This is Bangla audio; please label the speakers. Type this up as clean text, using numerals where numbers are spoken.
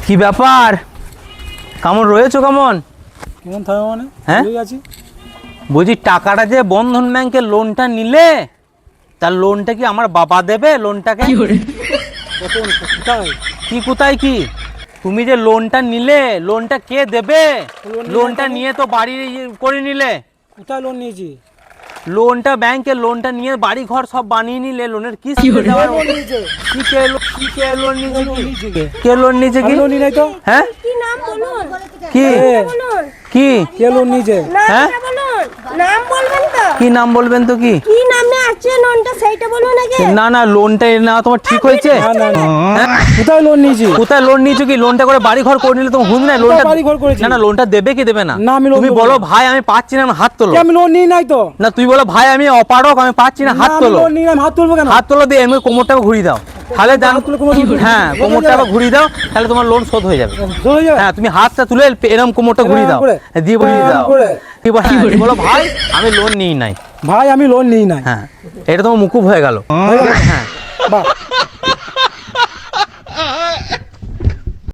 Speaker 1: কি ব্যাপার? কেমন রয়েছো? কেমন
Speaker 2: কেমন থাকবে মানে?
Speaker 1: হ্যাঁ
Speaker 2: আছি।
Speaker 1: বলছি টাকাটা যে বন্ধন ব্যাংকের লোনটা নিলে, তার লোনটা কি আমার বাবা দেবে? লোনটাকে
Speaker 2: কোথায়?
Speaker 1: কি কোথায় কি তুমি যে লোনটা নিলে, লোনটা কে দেবে? লোনটা নিয়ে তো বাড়ি করে নিলে।
Speaker 2: কোথায় লোন নিয়েছি?
Speaker 1: লোনটা ব্যাংকের লোনটা নিয়ে বাড়ি ঘর সব বানিয়ে নিলে, লোনের কি
Speaker 2: কে লোন নিয়েছে?
Speaker 1: কে লোন নিয়েছে? কে লোন নিয়েছে? কি
Speaker 2: লোন নাই তো।
Speaker 1: হ্যাঁ
Speaker 3: কি নাম বলুন?
Speaker 1: কি
Speaker 3: বলুন।
Speaker 1: কি
Speaker 2: কে লোন নিয়েছে?
Speaker 1: হ্যাঁ
Speaker 3: বলুন। নাম বলবেন তো?
Speaker 1: কি নাম বলবেন তো? কি
Speaker 3: কি নামে আছে লোনটা সেইটা বলুন আগে।
Speaker 1: না না, লোনটা না তোমার ঠিক হয়েছে?
Speaker 2: না না না।
Speaker 1: হ্যাঁ?
Speaker 2: কোথায় লোন নিয়েছি?
Speaker 1: কোথায় লোন নিয়েছো? কি লোনটা করে বাড়ি ঘর করে নিলে তোমার হুঁশ নাই? লোনটা
Speaker 2: বাড়ি ঘর করেছি।
Speaker 1: না না, লোনটা দেবে কি দেবে না?
Speaker 2: না, আমি লোন
Speaker 1: তুমি
Speaker 2: দেবো
Speaker 1: বলো
Speaker 2: না।
Speaker 1: ভাই আমি পাচ্ছি না, আমি হাত তোলো।
Speaker 2: আমি লোন নিই নাই তো।
Speaker 1: না তুই বলো ভাই আমি অপারক, আমি পাচ্ছি না, হাত
Speaker 2: না, আমি
Speaker 1: তোলো।
Speaker 2: লোন নিই নাই, হাত তুলবো কেন?
Speaker 1: হাত তোলো দিয়ে এমনি কোমরটাকে ঘুরিয়ে দাও, তাহলে জান
Speaker 2: হাত তুলে কোমর ঘুরিয়ে
Speaker 1: হ্যাঁ
Speaker 2: দাও।
Speaker 1: কোমরটা আবার ঘুরিয়ে দাও, তাহলে তোমার লোন শোধ হয়ে যাবে।
Speaker 2: চলে যাবে?
Speaker 1: হ্যাঁ তুমি হাতটা তুলে এরকম কোমরটা ঘুরিয়ে দাও,
Speaker 2: করে?
Speaker 1: দিয়ে ঘুরিয়ে দাও।
Speaker 2: করে?
Speaker 1: দিয়ে বলো ভাই আমি লোন নিই নাই।
Speaker 2: ভাই আমি লোন নিই নাই।
Speaker 1: হ্যাঁ এটা তোমার মুকুব হয়ে গেল। হ্যাঁ
Speaker 2: বাহ